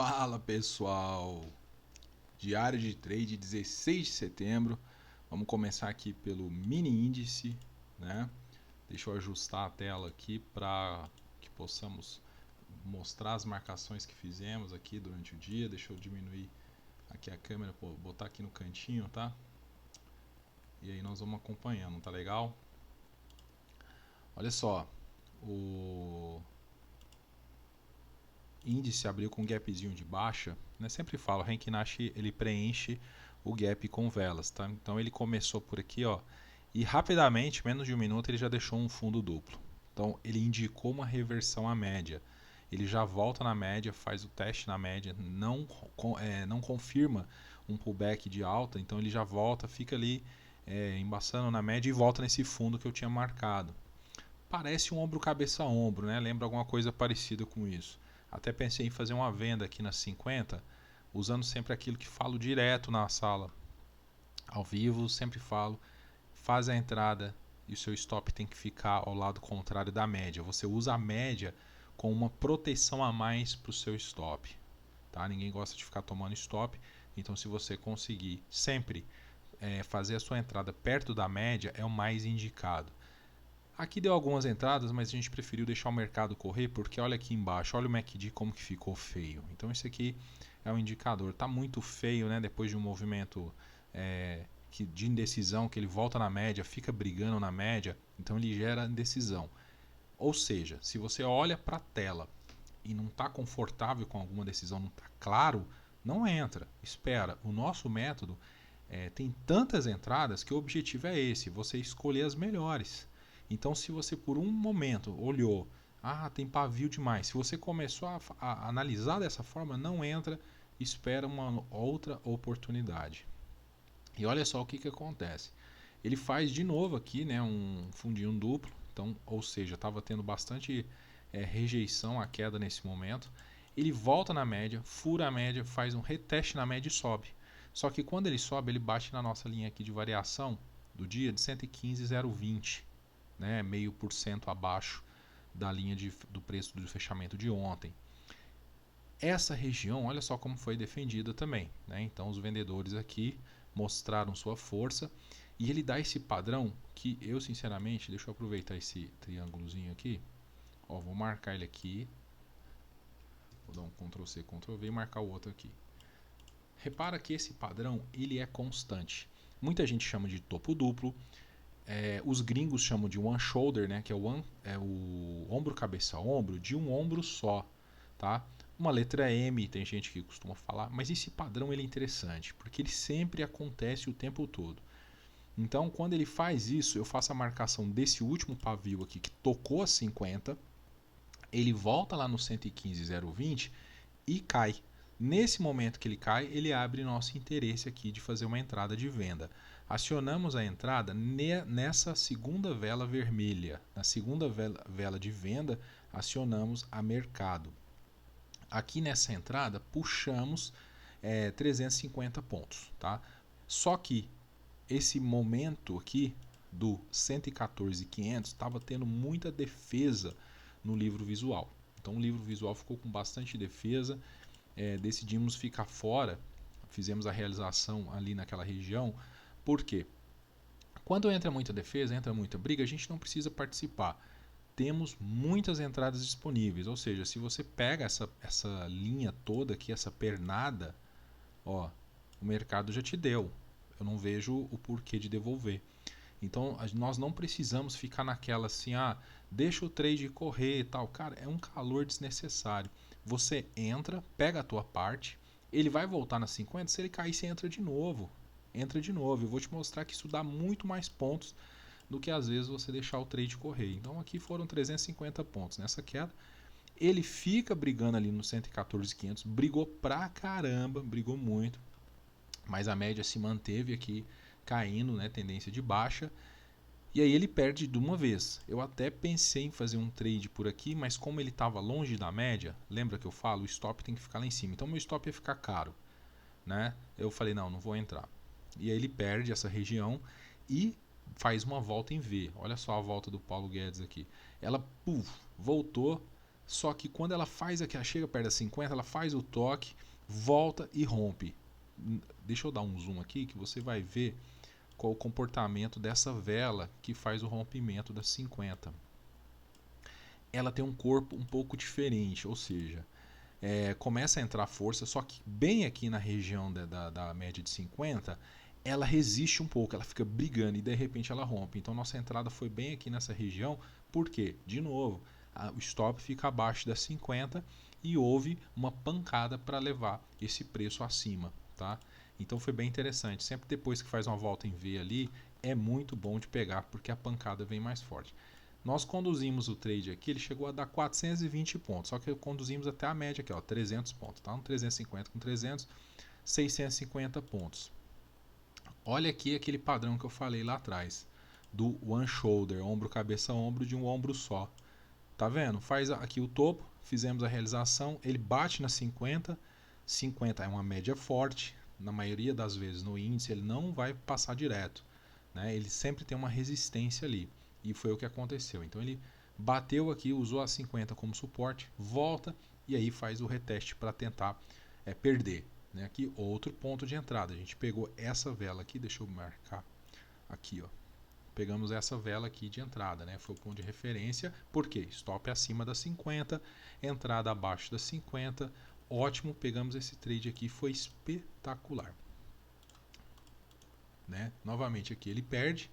Fala pessoal, diário de trade 16 de setembro. Vamos começar aqui pelo mini índice, né? Deixa eu ajustar a tela aqui para que possamos mostrar as marcações que fizemos aqui durante o dia. Deixa eu diminuir aqui a câmera, botar aqui no cantinho, tá? E aí nós vamos acompanhando, tá legal? Olha só, o índice abriu com um gapzinho de baixa, né? Sempre falo, o Henki Nash ele preenche o gap com velas, tá? Então ele começou por aqui, ó, e rapidamente, menos de um minuto, ele já deixou um fundo duplo. Então ele indicou uma reversão à média. Ele já volta na média, faz o teste na média, não confirma um pullback de alta, então ele já volta, fica ali embaçando na média e volta nesse fundo que eu tinha marcado. Parece um ombro cabeça a ombro, né? Lembra alguma coisa parecida com isso. Até pensei em fazer uma venda aqui nas 50, usando sempre aquilo que falo direto na sala ao vivo, sempre falo, faz a entrada e o seu stop tem que ficar ao lado contrário da média. Você usa a média com uma proteção a mais para o seu stop. Tá? Ninguém gosta de ficar tomando stop, então se você conseguir sempre fazer a sua entrada perto da média, é o mais indicado. Aqui deu algumas entradas, mas a gente preferiu deixar o mercado correr, porque olha aqui embaixo, olha o MACD como que ficou feio. Então esse aqui é um indicador, está muito feio, né? Depois de um movimento de indecisão, que ele volta na média, fica brigando na média, então ele gera indecisão. Ou seja, se você olha para a tela e não está confortável com alguma decisão, não está claro, não entra, espera. O nosso método tem tantas entradas que o objetivo é esse, você escolher as melhores. Então, se você por um momento olhou, tem pavio demais, se você começou a analisar dessa forma, não entra, espera uma outra oportunidade. E olha só o que acontece. Ele faz de novo aqui, né, um fundinho duplo, então, ou seja, estava tendo bastante rejeição à queda nesse momento. Ele volta na média, fura a média, faz um reteste na média e sobe. Só que quando ele sobe, ele bate na nossa linha aqui de variação do dia de 115,020, né, 0,5% abaixo da linha do preço do fechamento de ontem. Essa região, olha só como foi defendida também, né? Então os vendedores aqui mostraram sua força e ele dá esse padrão que eu sinceramente, deixa eu aproveitar esse triângulozinho aqui, ó, vou marcar ele aqui, vou dar um Ctrl C, Ctrl V e marcar o outro aqui. Repara que esse padrão ele é constante. Muita gente chama de topo duplo, os gringos chamam de one shoulder, né, que é o ombro cabeça ombro de um ombro só, tá? Uma letra M, tem gente que costuma falar, mas esse padrão ele é interessante, porque ele sempre acontece o tempo todo. Então, quando ele faz isso, eu faço a marcação desse último pavio aqui que tocou a 50, ele volta lá no 115,020 e cai. Nesse momento que ele cai, ele abre nosso interesse aqui de fazer uma entrada de venda. Acionamos a entrada nessa segunda vela vermelha. Na segunda vela de venda, acionamos a mercado. Aqui nessa entrada, puxamos 350 pontos. Tá? Só que esse momento aqui do 114.500 estava tendo muita defesa no livro visual. Então o livro visual ficou com bastante defesa. Decidimos ficar fora, fizemos a realização ali naquela região. Por quê? Quando entra muita defesa, entra muita briga, a gente não precisa participar. Temos muitas entradas disponíveis, ou seja, se você pega essa linha toda aqui, essa pernada, ó, o mercado já te deu. Eu não vejo o porquê de devolver. Então nós não precisamos ficar naquela assim, deixa o trade correr e tal. Cara, é um calor desnecessário. Você entra, pega a tua parte, ele vai voltar nas 50, se ele cair, você entra de novo. Entra de novo. Eu vou te mostrar que isso dá muito mais pontos do que às vezes você deixar o trade correr. Então aqui foram 350 pontos nessa queda. Ele fica brigando ali no 114.500, brigou pra caramba, brigou muito, mas a média se manteve aqui caindo, né, tendência de baixa. E aí ele perde de uma vez. Eu até pensei em fazer um trade por aqui, mas como ele estava longe da média, lembra que eu falo, o stop tem que ficar lá em cima. Então meu stop ia ficar caro, né? Eu falei, não vou entrar. E aí ele perde essa região e faz uma volta em V. Olha só a volta do Paulo Guedes aqui. Ela voltou, Só que quando ela faz aqui, ela chega perto da 50, ela faz o toque, volta e rompe. Deixa eu dar um zoom aqui que você vai ver qual o comportamento dessa vela que faz o rompimento das 50. Ela tem um corpo um pouco diferente, ou seja, começa a entrar força, só que bem aqui na região da média de 50, ela resiste um pouco, ela fica brigando e de repente ela rompe. Então nossa entrada foi bem aqui nessa região, porque, de novo, o stop fica abaixo das 50 e houve uma pancada para levar esse preço acima, tá? Então foi bem interessante. Sempre depois que faz uma volta em V ali, é muito bom de pegar porque a pancada vem mais forte. Nós conduzimos o trade aqui, ele chegou a dar 420 pontos, só que conduzimos até a média aqui, ó, 300 pontos, tá? Um 350 com 300, 650 pontos. Olha aqui aquele padrão que eu falei lá atrás, do one shoulder, ombro, cabeça, ombro, de um ombro só. Tá vendo? Faz aqui o topo, fizemos a realização, ele bate na 50, 50 é uma média forte, na maioria das vezes no índice ele não vai passar direto, né? Ele sempre tem uma resistência ali, e foi o que aconteceu. Então ele bateu aqui, usou a 50 como suporte, volta e aí faz o reteste para tentar perder, né? Aqui outro ponto de entrada, a gente pegou essa vela aqui, deixa eu marcar aqui, ó. Pegamos essa vela aqui de entrada, né? Foi o ponto de referência. Por quê? Stop acima das 50, entrada abaixo das 50. Ótimo, pegamos esse trade aqui, foi espetacular. Né? Novamente aqui ele perde,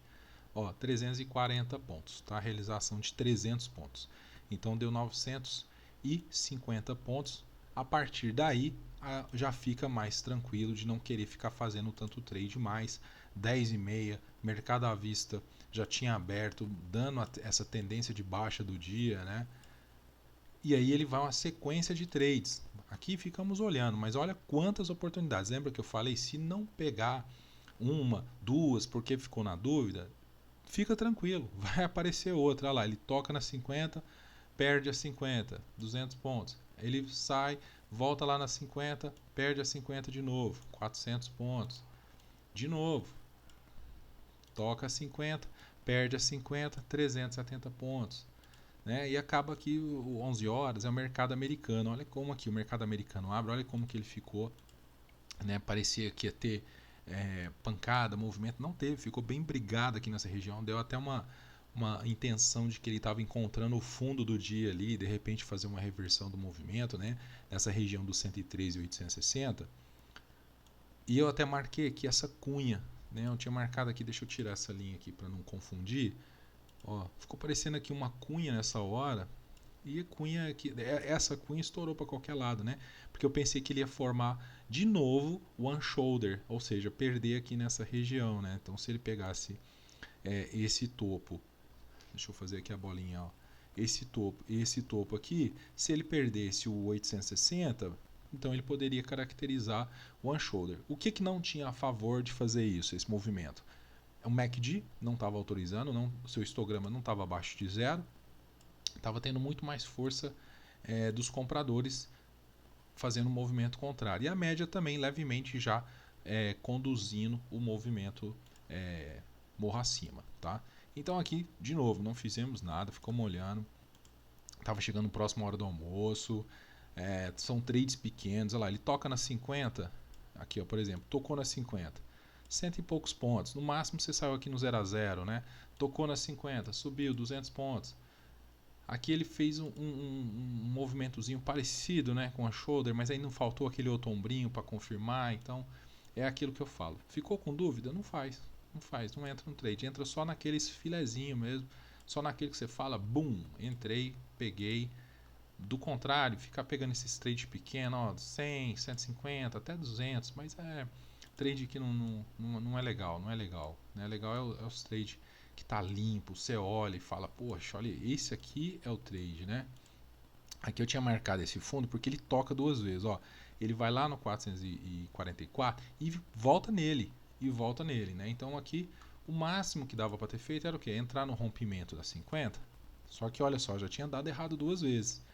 ó, 340 pontos, tá? Realização de 300 pontos. Então deu 950 pontos. A partir daí já fica mais tranquilo de não querer ficar fazendo tanto trade mais. 10,5, mercado à vista já tinha aberto, dando essa tendência de baixa do dia, né? E aí ele vai uma sequência de trades. Aqui ficamos olhando, mas olha quantas oportunidades. Lembra que eu falei, se não pegar uma, duas, porque ficou na dúvida, fica tranquilo, vai aparecer outra. Olha lá, ele toca na 50, perde a 50, 200 pontos. Ele sai, volta lá na 50, perde a 50 de novo, 400 pontos. De novo, toca a 50, perde a 50, 370 pontos. Né? E acaba aqui o 11 horas, é o mercado americano. Olha como aqui o mercado americano abre, olha como que ele ficou. Né? Parecia que ia ter pancada, movimento, não teve, ficou bem brigado aqui nessa região, deu até uma intenção de que ele estava encontrando o fundo do dia ali e de repente fazer uma reversão do movimento, né? Nessa região dos 113 e 860. E eu até marquei aqui essa cunha, né? Eu tinha marcado aqui, deixa eu tirar essa linha aqui para não confundir. Ó, ficou parecendo aqui uma cunha nessa hora. E a cunha aqui, essa cunha estourou para qualquer lado, né? Porque eu pensei que ele ia formar de novo one shoulder, ou seja, perder aqui nessa região, né? Então se ele pegasse esse topo, deixa eu fazer aqui a bolinha, ó. Esse topo aqui, se ele perdesse o 860, então ele poderia caracterizar one shoulder. O que não tinha a favor de fazer isso, esse movimento? O MACD não estava autorizando, o seu histograma não estava abaixo de zero, estava tendo muito mais força dos compradores fazendo um movimento contrário. E a média também levemente já conduzindo o movimento morro acima. Tá? Então aqui, de novo, não fizemos nada, ficamos olhando. Estava chegando próximo à hora do almoço. São trades pequenos. Olha lá, ele toca na 50. Aqui, ó, por exemplo, tocou na 50. Cento e poucos pontos. No máximo você saiu aqui no 0 a 0, né? Tocou na 50, subiu 200 pontos. Aqui ele fez um movimentozinho parecido, né, com a shoulder, mas aí não faltou aquele outro ombrinho para confirmar. Então é aquilo que eu falo. Ficou com dúvida? Não faz. Não entra no trade. Entra só naqueles filezinho mesmo. Só naquele que você fala, boom, entrei, peguei. Do contrário, ficar pegando esses trades pequenos, ó, 100, 150, até 200, mas trade que não é legal, não é legal. Né? Legal é os trades que tá limpo, você olha e fala, poxa, olha, esse aqui é o trade, né? Aqui eu tinha marcado esse fundo porque ele toca duas vezes, ó. Ele vai lá no 444 e volta nele, né? Então aqui o máximo que dava para ter feito era o quê? Entrar no rompimento da 50. Só que olha só, já tinha dado errado duas vezes.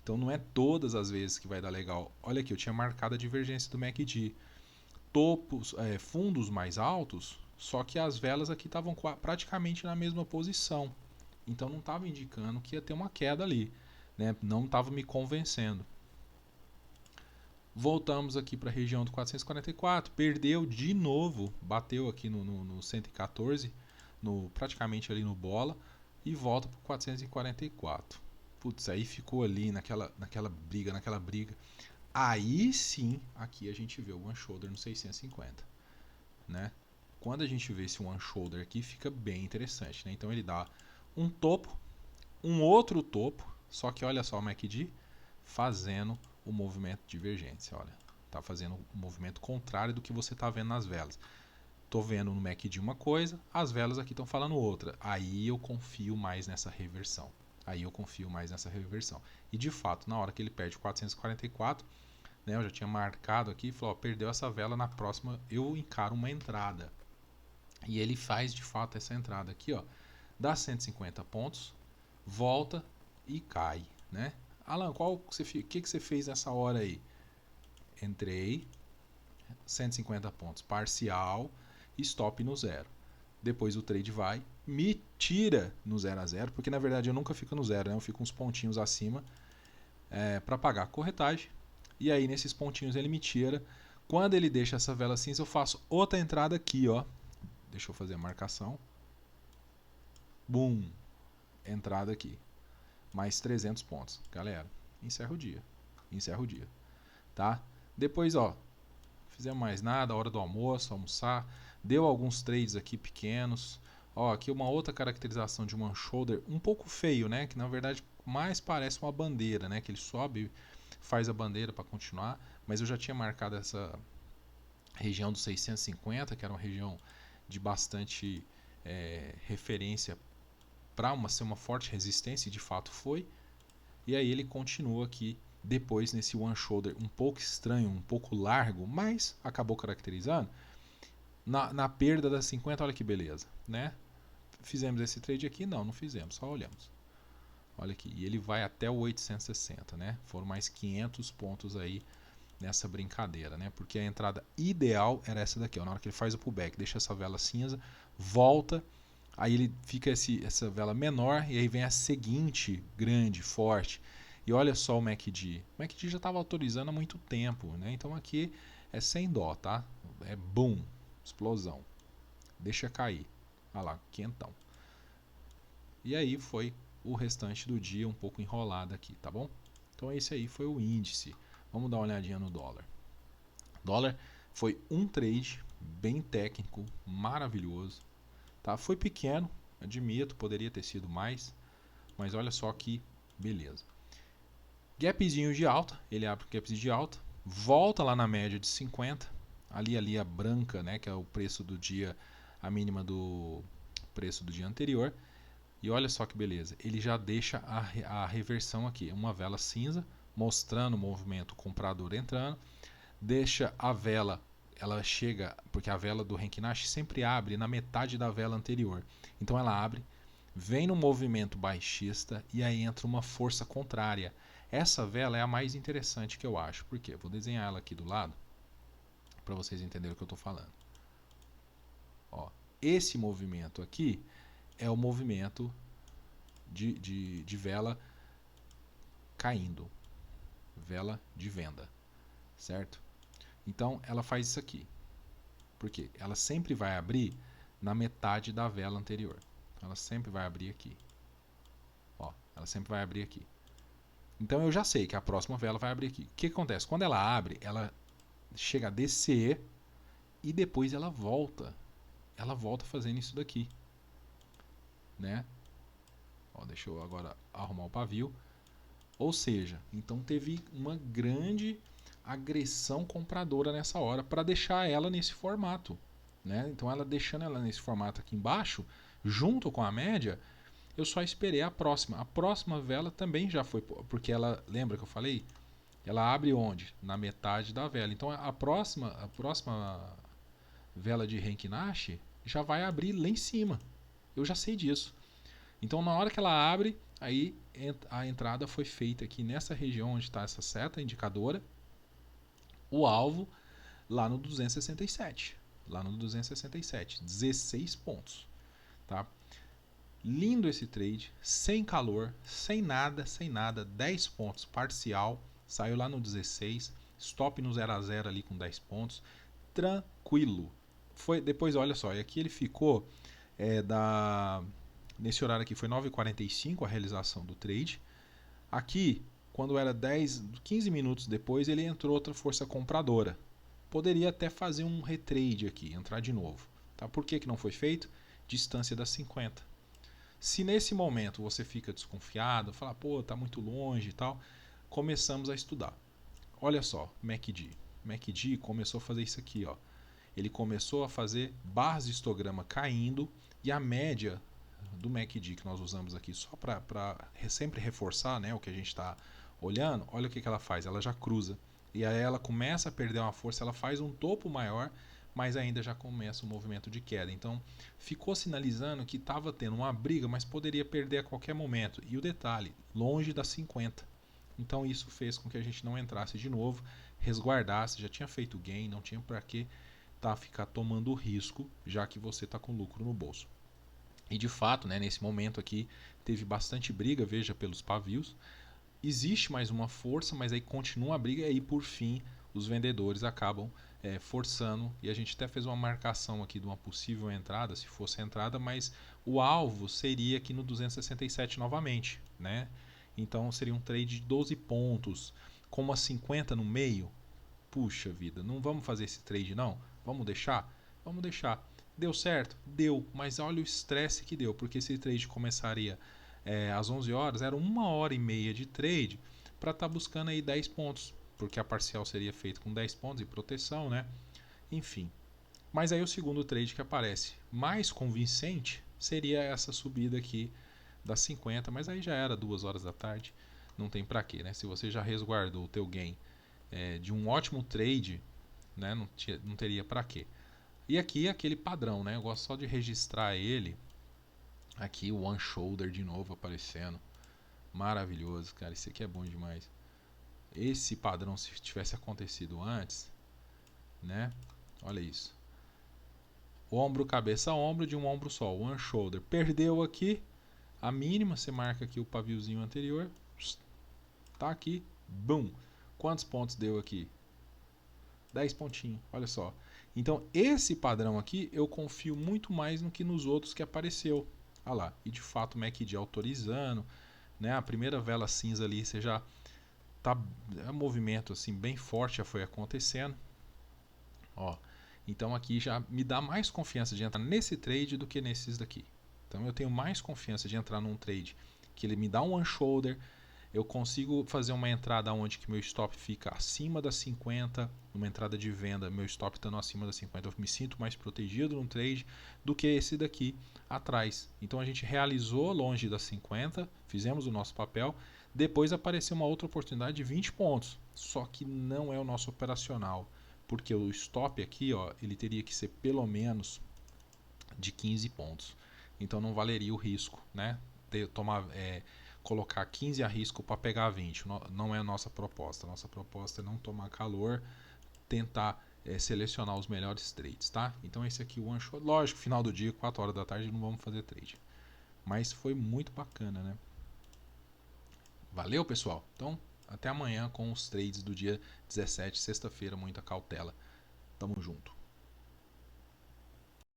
Então não é todas as vezes que vai dar legal. Olha aqui, eu tinha marcado a divergência do MACD. Topos, fundos mais altos, só que as velas aqui estavam praticamente na mesma posição. Então não estava indicando que ia ter uma queda ali. né? Não estava me convencendo. Voltamos aqui para a região do 444, perdeu de novo, bateu aqui no 114, praticamente ali no bola, e volta para o 444. Putz, aí ficou ali naquela briga. Aí sim, aqui a gente vê o one shoulder no 650, né? Quando a gente vê esse one shoulder aqui, fica bem interessante, né? Então ele dá um topo, um outro topo, só que olha só o MACD fazendo o movimento de divergência, olha, tá fazendo o movimento contrário do que você tá vendo nas velas. Tô vendo no MACD uma coisa, as velas aqui estão falando outra. Aí eu confio mais nessa reversão. E de fato, na hora que ele perde 444, né, eu já tinha marcado aqui, falou, ó, perdeu essa vela, na próxima eu encaro uma entrada. E ele faz de fato essa entrada aqui, ó, dá 150 pontos, volta e cai, né? Alan, que você fez nessa hora aí? Entrei, 150 pontos, parcial, stop no zero. Depois o trade vai, me tira no 0 a 0, porque na verdade eu nunca fico no zero, né? Eu fico uns pontinhos acima para pagar a corretagem. E aí nesses pontinhos ele me tira. Quando ele deixa essa vela cinza, eu faço outra entrada aqui, ó. Deixa eu fazer a marcação. Bum! Entrada aqui. Mais 300 pontos. Galera, encerra o dia. Tá? Depois, ó, fizemos mais nada, hora do almoço, almoçar. Deu alguns trades aqui pequenos. Ó, aqui uma outra caracterização de one shoulder, um pouco feio, né? Que na verdade mais parece uma bandeira, né? Que ele sobe, faz a bandeira para continuar. Mas eu já tinha marcado essa região dos 650, que era uma região de bastante referência para ser uma forte resistência, e de fato foi. E aí ele continua aqui depois nesse one shoulder um pouco estranho, um pouco largo, mas acabou caracterizando na perda das 50. Olha que beleza, né? Fizemos esse trade aqui? Não fizemos, só olhamos. Olha aqui, e ele vai até o 860, né? Foram mais 500 pontos aí nessa brincadeira, né? Porque a entrada ideal era essa daqui, ó. Na hora que ele faz o pullback, deixa essa vela cinza, volta, aí ele fica essa vela menor e aí vem a seguinte grande, forte. E olha só o MACD. O MACD já estava autorizando há muito tempo, né? Então aqui é sem dó, tá? É boom, explosão. Deixa cair. Olha lá, quentão. E aí foi o restante do dia um pouco enrolado aqui, tá bom? Então esse aí foi o índice. Vamos dar uma olhadinha no dólar. Dólar foi um trade bem técnico, maravilhoso. Tá? Foi pequeno, admito, poderia ter sido mais, mas olha só que beleza. Gapzinho de alta, ele abre o gapzinho de alta, volta lá na média de 50, ali a branca, né, que é o preço do dia, a mínima do preço do dia anterior. E olha só que beleza, ele já deixa a reversão aqui, uma vela cinza, mostrando o movimento comprador entrando, deixa a vela, ela chega, porque a vela do Renki Nashi sempre abre na metade da vela anterior. Então ela abre, vem no movimento baixista e aí entra uma força contrária. Essa vela é a mais interessante que eu acho. Por quê? Vou desenhar ela aqui do lado para vocês entenderem o que eu estou falando. Ó, esse movimento aqui é o movimento de vela caindo, vela de venda, certo? Então ela faz isso aqui. Por quê? Ela sempre vai abrir na metade da vela anterior. Ela sempre vai abrir aqui. Ó, ela sempre vai abrir aqui. Então eu já sei que a próxima vela vai abrir aqui. O que acontece? Quando ela abre, ela chega a descer e depois ela volta. Ela volta fazendo isso daqui, né? Ó, deixa eu agora arrumar o pavio. Ou seja, então teve uma grande agressão compradora nessa hora para deixar ela nesse formato, né? Então ela deixando ela nesse formato aqui embaixo, junto com a média, eu só esperei a próxima. A próxima vela também já foi, porque ela, lembra que eu falei? Ela abre onde? Na metade da vela. Então a próxima vela de Renki Nashi já vai abrir lá em cima. Eu já sei disso. Então na hora que ela abre, aí a entrada foi feita aqui nessa região onde está essa seta indicadora, o alvo lá no 267. Lá no 267, 16 pontos. Tá? Lindo esse trade, sem calor, sem nada, 10 pontos parcial, saiu lá no 16, stop no 0 a 0 ali com 10 pontos, tranquilo. Foi depois, olha só, e aqui ele ficou nesse horário aqui foi 9h45 a realização do trade. Aqui, quando era 15 minutos depois, ele entrou outra força compradora. Poderia até fazer um retrade aqui, entrar de novo. Tá? Por que não foi feito? Distância das 50. Se nesse momento você fica desconfiado, fala, pô, tá muito longe e tal, começamos a estudar. Olha só, MACD. MACD começou a fazer isso aqui, ó. Ele começou a fazer barras de histograma caindo e a média do MACD que nós usamos aqui só para sempre reforçar, né, o que a gente está olhando, olha o que ela faz, ela já cruza. E aí ela começa a perder uma força, ela faz um topo maior, mas ainda já começa o movimento de queda. Então ficou sinalizando que estava tendo uma briga, mas poderia perder a qualquer momento. E o detalhe, longe das 50. Então isso fez com que a gente não entrasse de novo, resguardasse, já tinha feito gain, não tinha para que ficar tomando risco, já que você está com lucro no bolso. E de fato, né, nesse momento aqui, teve bastante briga, veja pelos pavios. Existe mais uma força, mas aí continua a briga e aí por fim os vendedores acabam forçando. E a gente até fez uma marcação aqui de uma possível entrada, se fosse entrada, mas o alvo seria aqui no 267 novamente, né? Então seria um trade de 12 pontos, com uma 50 no meio. Puxa vida, não vamos fazer esse trade não? Vamos deixar? Vamos deixar. Deu certo? Deu, mas olha o estresse que deu, porque esse trade começaria às 11 horas, era 1h30 de trade para estar buscando aí 10 pontos, porque a parcial seria feita com 10 pontos e proteção, né? Enfim. Mas aí o segundo trade que aparece mais convincente seria essa subida aqui das 50, mas aí já era 2 horas da tarde, não tem para quê, né? Se você já resguardou o teu gain de um ótimo trade, né? Não teria para quê. E aqui aquele padrão, né? Eu gosto só de registrar ele. Aqui o One Shoulder de novo aparecendo. Maravilhoso, cara. Esse aqui é bom demais. Esse padrão, se tivesse acontecido antes, né? Olha isso. Ombro, cabeça, ombro de um ombro só. One Shoulder. Perdeu aqui a mínima. Você marca aqui o paviozinho anterior. Tá aqui. Bum. Quantos pontos deu aqui? 10 pontinhos. Olha só. Então, esse padrão aqui, eu confio muito mais no que nos outros que apareceu. Olha lá. E de fato, o MACD autorizando, né? A primeira vela cinza ali, você já tá um movimento assim bem forte já foi acontecendo. Ó. Então aqui já me dá mais confiança de entrar nesse trade do que nesses daqui. Então eu tenho mais confiança de entrar num trade que ele me dá um one shoulder, eu consigo fazer uma entrada onde que meu stop fica acima das 50, numa entrada de venda, meu stop estando acima das 50, eu me sinto mais protegido no trade do que esse daqui atrás. Então a gente realizou longe das 50, fizemos o nosso papel, depois apareceu uma outra oportunidade de 20 pontos, só que não é o nosso operacional, porque o stop aqui, ó, ele teria que ser pelo menos de 15 pontos. Então não valeria o risco, né? Colocar 15 a risco para pegar 20. Não é a nossa proposta. A nossa proposta é não tomar calor, tentar selecionar os melhores trades, tá? Então esse aqui, o one shot, lógico, final do dia, 4 horas da tarde, não vamos fazer trade. Mas foi muito bacana, né? Valeu, pessoal. Então, até amanhã com os trades do dia 17, sexta-feira, muita cautela. Tamo junto.